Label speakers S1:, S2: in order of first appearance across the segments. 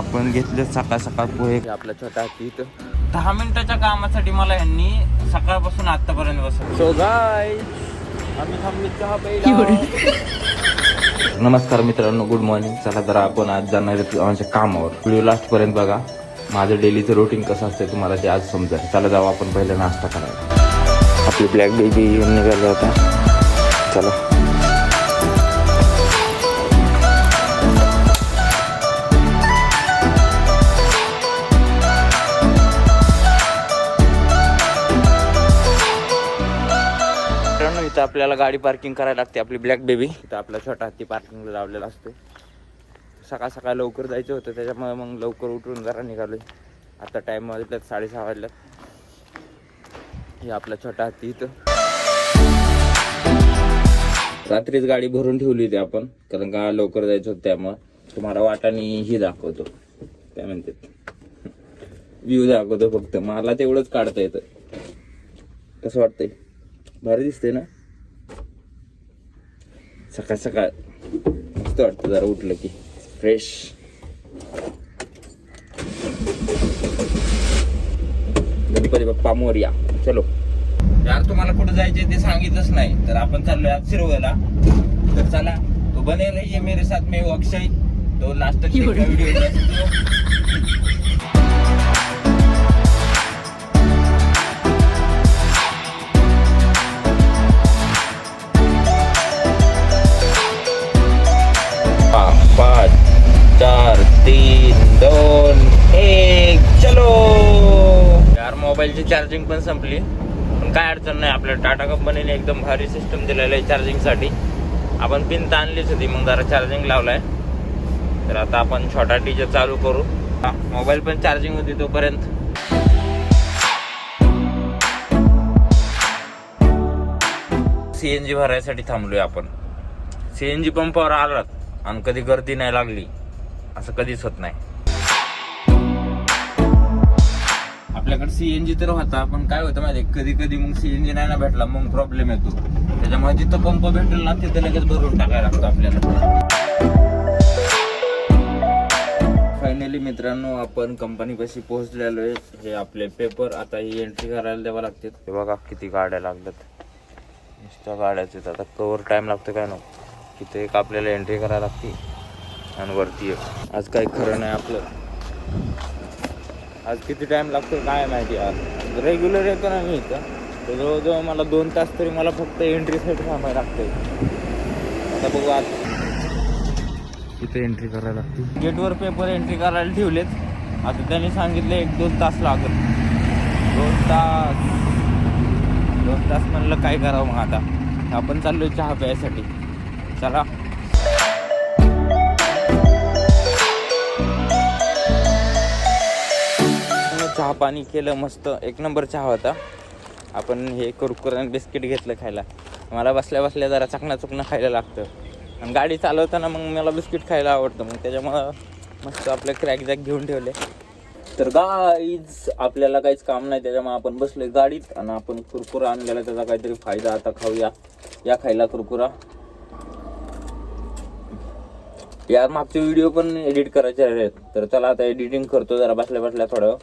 S1: आपण घेतले सकाळ सकाळ पोहे आपल्या छोट्या हाती इथं 10 मिनिटाच्या कामासाठी मला यांनी सकाळपासून आतापर्यंत बसवलं. सो गाईज आम्ही थांबलो चहा प्यायला. नमस्कार मित्रांनो, गुड मॉर्निंग. चला जरा आपण आज जाणार आमच्या कामावर. व्हिडिओ लास्ट पर्यंत बघा. माझं डेलीचं रुटीन कसं असतं तुम्हाला ते आज समजेल. चला जाऊ आपण पहिला नाश्ता करायला. आपली ब्लॅक बेबी येऊन निघाली होता. चला इथं आपल्याला गाडी पार्किंग करायला लागते. आपली ब्लॅक बेबी इथं आपला छोटा हत्ती पार्किंगला लावलेला असतो. सकाळ सकाळ लवकर जायचं होतं त्याच्यामुळे मग लवकर उठून जरा निघालोय. आता टाइम वाजल्यात 6:30 वाजल्यात. हे आपला छोटा हत्ती इथं रात्रीच गाडी भरून ठेवली होती आपण, कारण का लवकर जायचं होतं. त्यामुळे तुम्हाला वाटाने ही दाखवतो, काय म्हणते व्ह्यू दाखवतो. फक्त मला तेवढंच काढता येतं. कसं वाटतंय? भारी दिसते ना सकाळ सकाळ. मस्त वाटतं जरा उठलं की फ्रेश. गणपती बाप्पा मोरया. चलो यार, तुम्हाला कुठं जायचे ते सांगितलंच नाही, तर आपण चाललोय आज शिरवळला. तर चला, तो बने रहिए मेरे साथ में वो अक्षय. तो लास्ट तक व्हिडिओ मोबाईलची चार्जिंग पण संपली, पण काय अडचण नाही. आपल्या टाटा कंपनीने एकदम भारी सिस्टम दिलेलं आहे चार्जिंगसाठी. आपण पिन तर आणलीच होती, मग जरा चार्जिंग लावलाय. तर आता आपण छोटा डीजे चालू करू. मोबाईल पण चार्जिंग होती तोपर्यंत. सीएनजी भरायसाठी थांबलोय आपण. सीएनजी पंपावर आलात आणि कधी गर्दी नाही लागली असं कधीच होत नाही. आपल्याकडे सीएनजी तर होता, पण काय होतं माहिती, कधी कधी मग सीएनजी नाही ना भेटला मग प्रॉब्लेम येतो. त्याच्यामुळे जिथं पंप भेटेल ना तिथं लगेच भरून टाकायला लागतो आपल्याला. फायनली मित्रांनो, आपण कंपनीपाशी पोहोचलेलो आहे. हे आपले पेपर आता ही एंट्री करायला द्यावं लागते. हे बघा किती गाड्या लागतात. नुसत्या गाड्याच आहेत. आता कवर टाइम लागतो काय नको. तिथे एक आपल्याला एंट्री करायला लागते आणि वरती एक. आज काही खरं नाही आपलं. आज किती टाइम लागतो काय माहिती यार. रेग्युलर येतो ना मी इथं, तर जवळजवळ मला 2 तास तरी मला फक्त एंट्रीसाठी थांबायला लागतंय. आता बघू आज इथे एंट्री करायला लागते. गेटवर पेपर एंट्री करायला ठेवलेत. आता त्यांनी सांगितलं 1-2 तास लागेल. 2 तास म्हणलं काय करावं. मग आता आपण चाललोय चहा प्यायसाठी. चला चहा पाणी केलं, मस्त 1 नंबर चहा होता. आपण हे कुरकुर आणि बिस्किट घेतलं खायला. मला बसल्या बसल्या जरा चकणं खायला लागतं, आणि गाडी चालवताना मग मला बिस्किट खायला आवडतं. मग त्याच्यामुळं मस्त आपले क्रॅक जॅक घेऊन ठेवले. तर गाईज आपल्याला काहीच काम नाही, त्याच्यामुळे आपण बसलोय गाडीत आणि आपण कुरकुरा आणलेला, त्याचा काहीतरी फायदा. आता खाऊया, या खायला कुरकुरा. यार मागचे व्हिडिओ पण एडिट करायचे आहेत, तर चला आता एडिटिंग करतो जरा बसल्या बसल्या. थोडं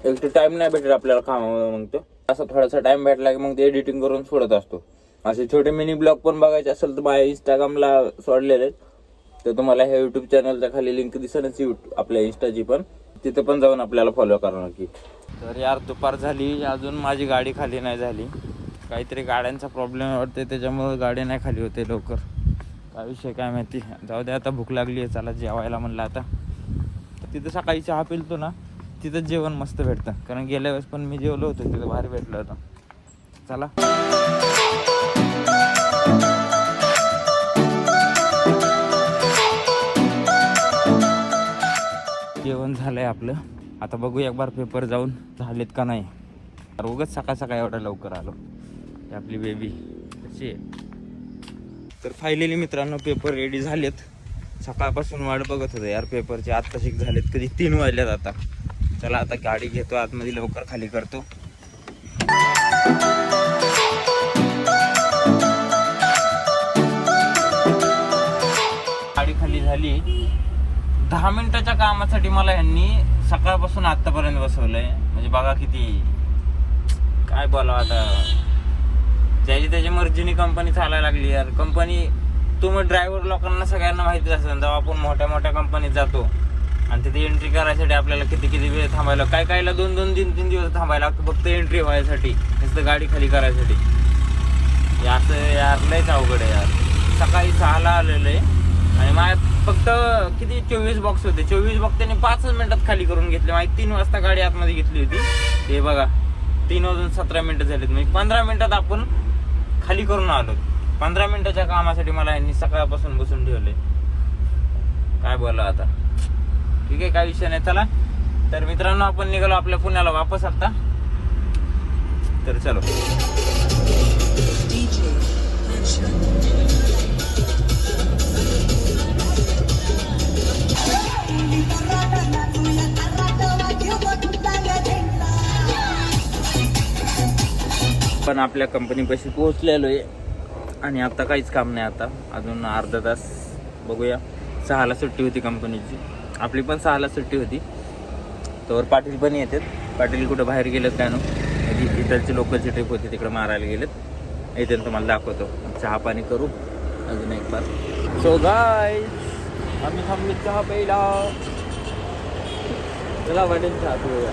S1: एक तर टाइम नाही भेटेल आपल्याला कामावर. मग तो असं थोडासा टाइम भेटला की मग ते एडिटिंग करून सोडत असतो. असे छोटे मिनी ब्लॉग पण बघायचे असेल तर माझ्या इंस्टाग्रामला सोडलेले आहेत. तर तुम्हाला ह्या युट्यूब चॅनलच्या खाली लिंक दिसेलच आपल्या इंस्टाची पण, तिथे पण जाऊन आपल्याला फॉलो करा नक्की. तर यार दुपार झाली, अजून माझी गाडी खाली नाही झाली. काहीतरी गाड्यांचा प्रॉब्लेम वाटते, त्याच्यामुळे गाडी नाही खाली होते लवकर. काय विषय काय माहिती. जाऊ दे, आता भूक लागली आहे. चला जेवायला म्हणलं आता. तिथं सकाळी चहा पिलतो ना, तिथंच जेवण मस्त भेटतं. कारण गेल्या वेळेस पण मी जेवलो होतो तिथं, भारी भेटलं होतं. चला जेवण झालंय आपलं. आता बघू एक बार पेपर जाऊन झालेत का नाही. उगाच सकाळ सकाळ एवढा लवकर आलो. आपली बेबी कशी आहे. तर फायनली मित्रांनो पेपर रेडी झालेत. सकाळपासून वाट बघत होतो यार पेपरचे. आत्ता शिक झालेत, कधी 3 वाजल्यात आता. चला आता गाडी घेतो आतमध्ये, लवकर खाली करतो. गाडी खाली झाली. 10 मिनिटाच्या कामासाठी मला ह्यांनी सकाळपासून आतापर्यंत बसवलंय. म्हणजे बघा किती काय बोलावं आता. ज्याची त्याची मर्जीने कंपनी चालायला लागली यार. कंपनी तुम्ही ड्रायव्हर लोकांना सगळ्यांना माहितीच असेल, जेव्हा आपण मोठ्या मोठ्या कंपनीत जातो आणि तिथे एंट्री करायसाठी आपल्याला किती वेळ थांबायला, कायला 2-3 दिवस थांबायला लागतं फक्त एंट्री व्हायसाठी, नुसतं गाडी खाली करायसाठी. असं यार लयच अवघड आहे यार. सकाळी 6ला आलेलं आहे आणि माझ्यात फक्त किती 24 बॉक्स होते. 24 बॉक्स त्यांनी 5 मिनिटात खाली करून घेतले. माझी 3 वाजता गाडी आतमध्ये घेतली होती. ते बघा 3 वाजून 17 मिनिटं झालीत. म्हणजे 15 मिनिटात आपण खाली करून आलो. 15 मिनिटाच्या कामासाठी मला यांनी सकाळपासून बसून ठेवले. काय बोला आता. ठीक आहे, काय विषय नाही. चला तर मित्रांनो, आपण निघालो आपल्या पुण्याला वापस आता. तर चलो. पण आपल्या कंपनीपाशी पोहोचलेलो आहे आणि आता काहीच काम नाही. आता अजून अर्धा तास बघूया. 6ला सुट्टी होती कंपनीची, आपली पण 6ला सुट्टी होती. तर पाटील पण येतात. पाटील कुठं बाहेर गेलेत काय नो, म्हणजे इथलची लोकलची ट्रिप होती तिकडे मारायला गेलेत. येते तुम्हाला दाखवतो. चहा पाणी करू अजून एक बार. सो गाईज आम्ही थांबलो चहा प्यायला. चला वाटेल चहा पिऊया.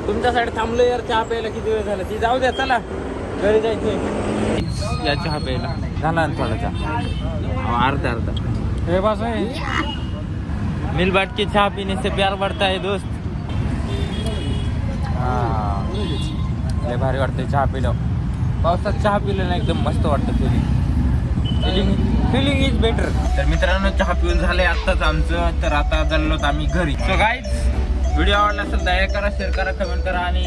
S1: तुमच्यासाठी थांबलो यार चहा प्यायला. किती वेळ झाला ती जाऊ द्या. चला घरी जायचंय. या चहा प्यायला झाला ना थोडा चहा, अर्धा हे बस आहे. मिल बाट के चहा पीने से प्यार बढ़ता है दोस्त. हाँ लय भारी वाटतंय चहा पिलं. पावसात चहा पिलं ना एकदम मस्त वाटतं. Feeling is better. तर मित्रांनो चहा पिऊन झालंय आत्ताच आमचं. तर आता चाललोत आम्ही घरी. सो गाईज व्हिडिओ आवडला असेल दया करा, शेअर करा, कमेंट करा आणि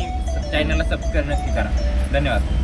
S1: चॅनलला सबस्क्राईब नक्की करा. धन्यवाद.